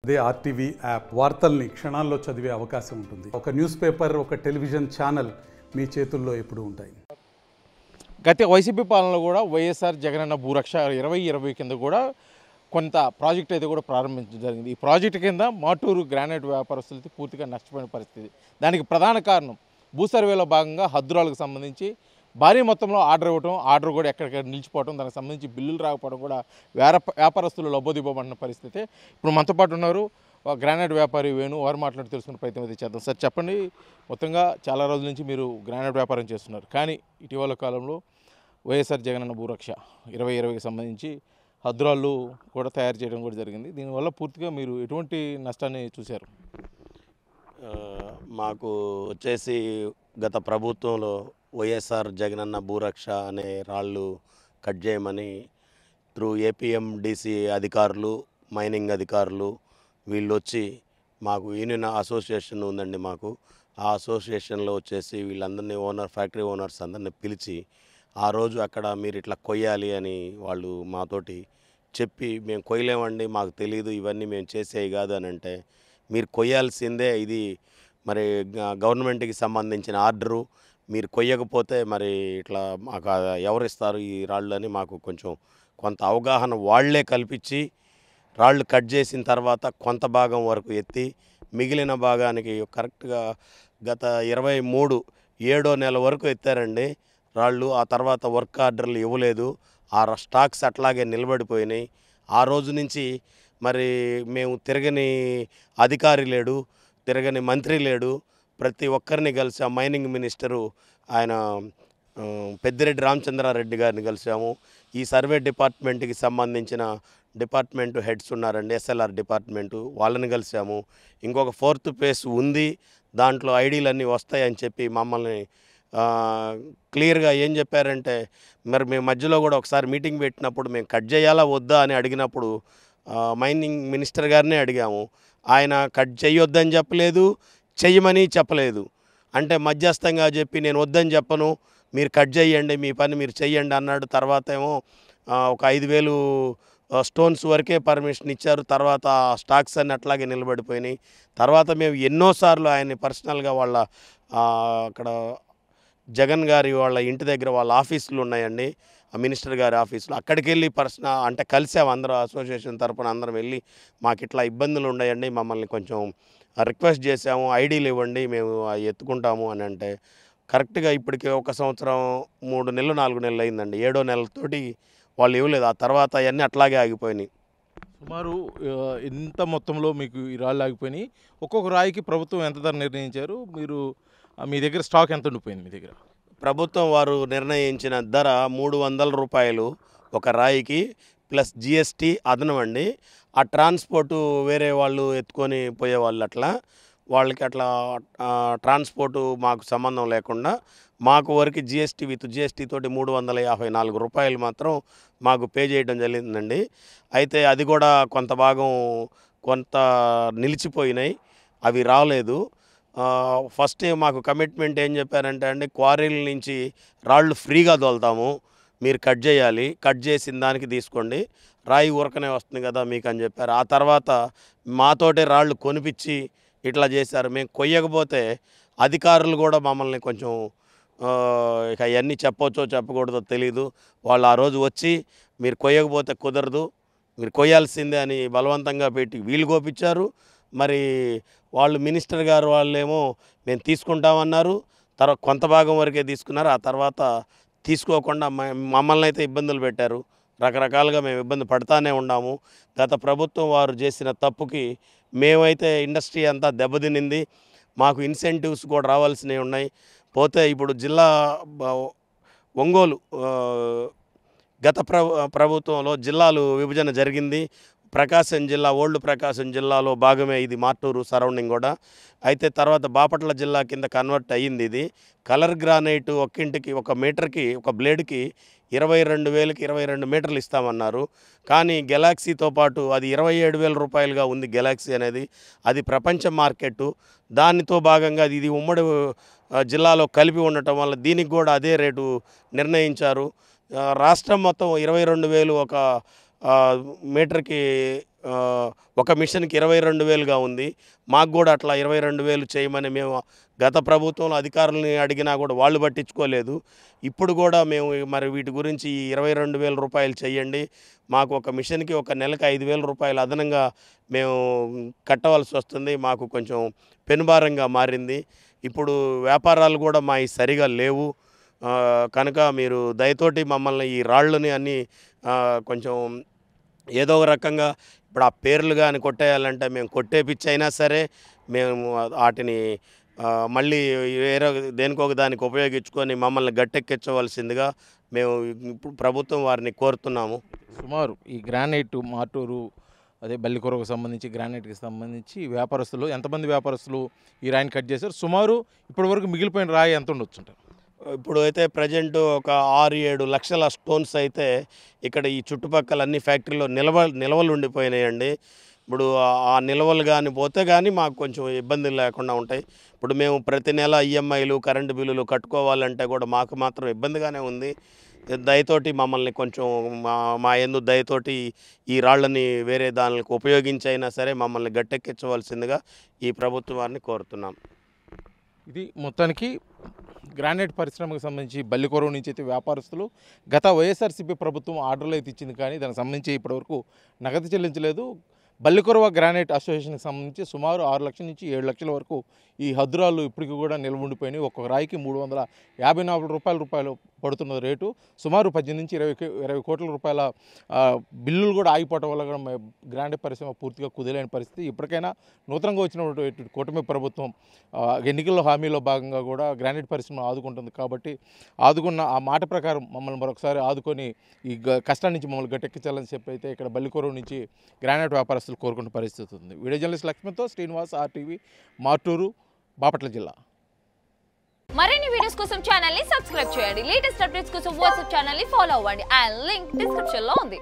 అదే RTV app వార్తల్ని క్షణాల్లో చదివే అవకాశం ఉంటుంది. ఒక న్యూస్ పేపర్, ఒక టెలివిజన్ ఛానల్ మీ చేతుల్లో ఎప్పుడూ ఉంటాయి. గత వైసీపీ పాలనలో కూడా వైఎస్ఆర్ జగనన్న భూరక్ష 2020 కింద కూడా కొంత ప్రాజెక్ట్ అయితే కూడా ప్రారంభించడం జరిగింది. ఈ ప్రాజెక్టు కింద మాటూరు గ్రానైట్ వ్యాపారస్తులకి పూర్తిగా నష్టపోయిన పరిస్థితి. దానికి ప్రధాన కారణం భూ సర్వేలో భాగంగా హద్దురాలకు సంబంధించి భారీ మొత్తంలో ఆర్డర్ ఇవ్వడం, ఆర్డర్ కూడా ఎక్కడిక్కడ నిలిచిపోవడం, దానికి సంబంధించి బిల్లులు రాకపోవడం కూడా వ్యాపారస్తులు లబ్బోదిబ్బోమంటున్న పరిస్థితి. ఇప్పుడు మనతో పాటు ఉన్నారు గ్రానైట్ వ్యాపారి వేణు. వారు మాట్లాడి తెలుసుకునే ప్రయత్నం అయితే చేద్దాం. సార్ చెప్పండి, మొత్తంగా చాలా రోజుల నుంచి మీరు గ్రానైట్ వ్యాపారం చేస్తున్నారు, కానీ ఇటీవల కాలంలో వైఎస్ఆర్ జగనన్న భూరక్ష 2020కి సంబంధించి హద్దురాళ్ళు కూడా తయారు చేయడం కూడా జరిగింది. దీనివల్ల పూర్తిగా మీరు ఎటువంటి నష్టాన్ని చూశారు? మాకు వచ్చేసి గత ప్రభుత్వంలో వైఎస్ఆర్ జగనన్న భూరక్ష అనే రాళ్ళు కట్ చేయమని త్రూ ఏపీఎండిసి అధికారులు, మైనింగ్ అధికారులు వీళ్ళు వచ్చి మాకు యూనియన్ అసోసియేషన్ ఉందండి. మాకు ఆ అసోసియేషన్లో వచ్చేసి వీళ్ళందరినీ ఫ్యాక్టరీ ఓనర్స్ అందరినీ పిలిచి ఆ రోజు అక్కడ మీరు ఇట్లా కొయ్యాలి అని వాళ్ళు మాతోటి చెప్పి, మేము కొయ్యలేమండి, మాకు తెలియదు, ఇవన్నీ మేము చేసేవి కాదు అని అంటే, మీరు కొయ్యాల్సిందే, ఇది మరి గవర్నమెంట్కి సంబంధించిన ఆర్డరు, మీరు కొయ్యకపోతే మరి ఇట్లా మాకు ఎవరిస్తారు ఈ రాళ్ళు అని మాకు కొంత అవగాహన వాళ్లే కల్పించి రాళ్ళు కట్ చేసిన తర్వాత కొంత భాగం వరకు ఎత్తి మిగిలిన భాగానికి కరెక్ట్గా గత 23 నెల వరకు ఎత్తారండి రాళ్ళు. ఆ తర్వాత వర్క్ ఆర్డర్లు ఇవ్వలేదు, ఆ స్టాక్స్ అట్లాగే నిలబడిపోయినాయి. ఆ రోజు నుంచి మరి మేము తిరగని అధికారి లేడు, తిరగని మంత్రి లేడు, ప్రతి ఒక్కరిని కలిసాము. మైనింగ్ మినిస్టరు ఆయన పెద్దిరెడ్డి రామచంద్రారెడ్డి గారిని కలిసాము. ఈ సర్వే డిపార్ట్మెంట్కి సంబంధించిన డిపార్ట్మెంట్ హెడ్స్ ఉన్నారండి, ఎస్ఎల్ఆర్ డిపార్ట్మెంటు, వాళ్ళని కలిసాము. ఇంకొక 4th ఫేజ్ ఉంది, దాంట్లో ఐడీలన్నీ వస్తాయని చెప్పి మమ్మల్ని క్లియర్గా ఏం చెప్పారంటే, మరి మేము మధ్యలో కూడా ఒకసారి మీటింగ్ పెట్టినప్పుడు మేము కట్ చేయాలా వద్దా అని అడిగినప్పుడు మైనింగ్ మినిస్టర్ గారినే అడిగాము. ఆయన కట్ చేయొద్దని చెప్పలేదు, చెయ్యమని చెప్పలేదు. అంటే మధ్యస్థంగా చెప్పి నేను వద్దని చెప్పను, మీరు కట్ చేయండి, మీ పని మీరు చెయ్యండి అన్నాడు. తర్వాత ఏమో ఒక 5,000 స్టోన్స్ వరకే పర్మిషన్ ఇచ్చారు. తర్వాత స్టాక్స్ అన్నీ అట్లాగే నిలబడిపోయినాయి. తర్వాత మేము ఎన్నోసార్లు ఆయన్ని పర్సనల్గా వాళ్ళ అక్కడ జగన్ గారి వాళ్ళ ఇంటి దగ్గర వాళ్ళ ఆఫీసులు ఉన్నాయండి, ఆ మినిస్టర్ గారి ఆఫీసులు, అక్కడికి వెళ్ళి అంటే కలిసాము అందరూ, అసోసియేషన్ తరపున అందరం వెళ్ళి మాకు ఇట్లా ఇబ్బందులు ఉన్నాయండి, మమ్మల్ని కొంచెం రిక్వెస్ట్ చేసాము, ఐడీలు ఇవ్వండి మేము ఎత్తుకుంటాము అని అంటే, కరెక్ట్గా ఇప్పటికి 1 సంవత్సరం 3 నెలలు 4 నెలలు అయిందండి. 7వ నెలతోటి వాళ్ళు ఇవ్వలేదు. ఆ తర్వాత అవన్నీ అట్లాగే ఆగిపోయినాయి. సుమారు ఎంత మొత్తంలో మీకు ఈ రాళ్ళు ఆగిపోయినాయి? ఒక్కొక్క రాయికి ప్రభుత్వం ఎంత ధర నిర్ణయించారు? మీ దగ్గర స్టాక్ ఎంత ఉండిపోయింది మీ దగ్గర? ప్రభుత్వం వారు నిర్ణయించిన ధర 300 రూపాయలు ఒక రాయికి, ప్లస్ జిఎస్టీ అదనం అండి. ఆ ట్రాన్స్పోర్టు వేరే వాళ్ళు ఎత్తుకొని పోయేవాళ్ళు, అట్లా వాళ్ళకి అట్లా ట్రాన్స్పోర్టు మాకు సంబంధం లేకుండా మాకు వరకు జిఎస్టీ విత్ జిఎస్టీ తోటి 354 రూపాయలు మాత్రం మాకు పే చేయడం జరిగిందండి. అయితే అది కూడా కొంత భాగం నిలిచిపోయినాయి, అవి రాలేదు. ఫస్ట్ మాకు కమిట్మెంట్ ఏం చెప్పారంటే అండి, క్వారీల నుంచి రాళ్ళు ఫ్రీగా తోలుతాము, మీరు కట్ చేయాలి, కట్ చేసిన దానికి తీసుకోండి, రాయి ఊరకనే వస్తుంది కదా మీకు అని చెప్పారు. ఆ తర్వాత మాతోటే రాళ్ళు కొనిపించి ఇట్లా చేశారు. మేము కొయ్యకపోతే అధికారులు కూడా మమ్మల్ని కొంచెం ఇక అవన్నీ చెప్పొచ్చో చెప్పకూడదో తెలీదు. వాళ్ళు ఆ రోజు వచ్చి మీరు కొయ్యకపోతే కుదరదు, మీరు కొయ్యాల్సిందే అని బలవంతంగా పెట్టి వీళ్ళు కోపించారు. మరి వాళ్ళు మినిస్టర్ గారు వాళ్ళేమో మేము తీసుకుంటామన్నారు, తర్వాత కొంత భాగం వరకే తీసుకున్నారు. ఆ తర్వాత తీసుకోకుండా మమ్మల్ని అయితే ఇబ్బందులు పెట్టారు. రకరకాలుగా మేము ఇబ్బంది పడుతూనే ఉన్నాము. గత ప్రభుత్వం వారు చేసిన తప్పుకి మేమైతే ఇండస్ట్రీ అంతా దెబ్బతినింది. మాకు ఇన్సెంటివ్స్ కూడా రావాల్సినవి ఉన్నాయి. పోతే ఇప్పుడు జిల్లా ఒంగోలు గత ప్రభుత్వంలో జిల్లాలు విభజన జరిగింది. ప్రకాశం జిల్లా, ఓల్డ్ ప్రకాశం జిల్లాలో భాగమే ఇది, మార్టూరు సరౌండింగ్ కూడా. అయితే తర్వాత బాపట్ల జిల్లా కింద కన్వర్ట్ అయ్యింది. ఇది కలర్ గ్రానైట్ ఒక మీటర్కి, ఒక బ్లేడ్కి 22,000కి 22 మీటర్లు ఇస్తామన్నారు. కానీ గెలాక్సీతో పాటు అది 27,000 రూపాయలుగా ఉంది. గెలాక్సీ అనేది అది ప్రపంచ మార్కెట్. దానితో భాగంగా ఇది ఉమ్మడి జిల్లాలో కలిపి ఉండటం వల్ల దీనికి కూడా అదే రేటు నిర్ణయించారు. రాష్ట్రం మొత్తం 22,000 ఒక మీటర్కి ఒక మిషన్కి 22,000గా ఉంది. మాకు కూడా అట్లా 22,000 చేయమని మేము గత ప్రభుత్వంలో అధికారులని అడిగినా కూడా వాళ్ళు పట్టించుకోలేదు. ఇప్పుడు కూడా మేము మరి వీటి గురించి ఈ 22,000 రూపాయలు చేయండి, మాకు ఒక మిషన్కి ఒక నెలకు 5,000 రూపాయలు అదనంగా మేము కట్టవలసి వస్తుంది, మాకు కొంచెం పెనుభారంగా మారింది. ఇప్పుడు వ్యాపారాలు కూడా మా సరిగా లేవు కనుక మీరు దయతోటి మమ్మల్ని ఈ రాళ్ళని అన్నీ కొంచెం ఏదో ఒక రకంగా ఇప్పుడు ఆ పేర్లు కానీ కొట్టేయాలంటే మేము కొట్టేపిచ్చైనా సరే మేము వాటిని మళ్ళీ వేరే దేనికొక దానికి ఉపయోగించుకొని మమ్మల్ని గట్టెక్కించవలసిందిగా మేము ఇప్పుడు ప్రభుత్వం వారిని కోరుతున్నాము. సుమారు ఈ గ్రానైట్ మాటూరు అదే బల్లికొరకు సంబంధించి గ్రానైట్కి సంబంధించి వ్యాపారస్తులు ఎంతమంది వ్యాపారస్తులు ఈ రాయిని కట్ చేశారు? సుమారు ఇప్పటివరకు మిగిలిపోయిన రాయి ఎంత ఉండొచ్చు? ఇప్పుడు అయితే ప్రజెంట్ ఒక 6-7 లక్షల స్టోన్స్ అయితే ఇక్కడ ఈ చుట్టుపక్కల అన్ని ఫ్యాక్టరీలో నిల్వలు ఉండిపోయినాయండి. ఇప్పుడు ఆ నిల్వలు కానీ పోతే కానీ మాకు కొంచెం ఇబ్బందులు లేకుండా ఉంటాయి. ఇప్పుడు మేము ప్రతి నెల ఈఎంఐలు కరెంటు బిల్లులు కట్టుకోవాలంటే కూడా మాకు మాత్రం ఇబ్బందిగానే ఉంది. దయతోటి మమ్మల్ని కొంచెం మా యందు దయతోటి ఈ రాళ్ళని వేరే దానికి ఉపయోగించైనా సరే మమ్మల్ని గట్టెక్కించవలసిందిగా ఈ ప్రభుత్వం వారిని కోరుతున్నాం. ఇది మొత్తానికి గ్రానైట్ పరిశ్రమకు సంబంధించి బల్లికొరవ నుంచి అయితే వ్యాపారస్తులు గత వైఎస్ఆర్సీపీ ప్రభుత్వం ఆర్డర్లు అయితే ఇచ్చింది, కానీ దానికి సంబంధించి ఇప్పటివరకు నగదు చెల్లించలేదు. బల్లికొరవ గ్రానైట్ అసోసియేషన్కి సంబంధించి సుమారు 6 లక్షల నుంచి 7 లక్షల వరకు ఈ హద్దురాలు ఇప్పటికీ కూడా నిల్వ ఉండిపోయినాయి. ఒక్కొక్క రాయికి 354 రూపాయలు పడుతున్న రేటు. సుమారు 18 నుంచి 20 కోట్ల రూపాయల బిల్లులు కూడా ఆగిపోవడం వల్ల కూడా గ్రానైట్ పరిశ్రమ పూర్తిగా కుదిలేని పరిస్థితి. ఇప్పటికైనా నూతనంగా వచ్చినటువంటి కూటమి ప్రభుత్వం ఎన్నికల్లో హామీలో భాగంగా కూడా గ్రానైట్ పరిశ్రమ ఆదుకుంటుంది కాబట్టి ఆదుకున్న ఆ మాట ప్రకారం మమ్మల్ని మరొకసారి ఆదుకొని ఈ కష్టాల నుంచి మమ్మల్ని గట్టెక్కించాలని చెప్పి అయితే ఇక్కడ బల్లికొరవ నుంచి గ్రానైట్ వ్యాపారస్తులు కోరుకునే పరిస్థితి ఉంది. వీడియో జర్నలిస్ట్ లక్ష్మణ్తో శ్రీనివాస్, RTV, మాటూరు, బాపట్ల జిల్లా. మరిన్ని వీడియోస్ కోసం ఛానల్ ని సబ్స్క్రైబ్ చేయండి. లేటెస్ట్ అప్డేట్స్ కోసం వాట్సాప్ ఛానల్ ని ఫాలో అవ్వండి. అండ్ లింక్ డిస్క్రిప్షన్ లో ఉంది.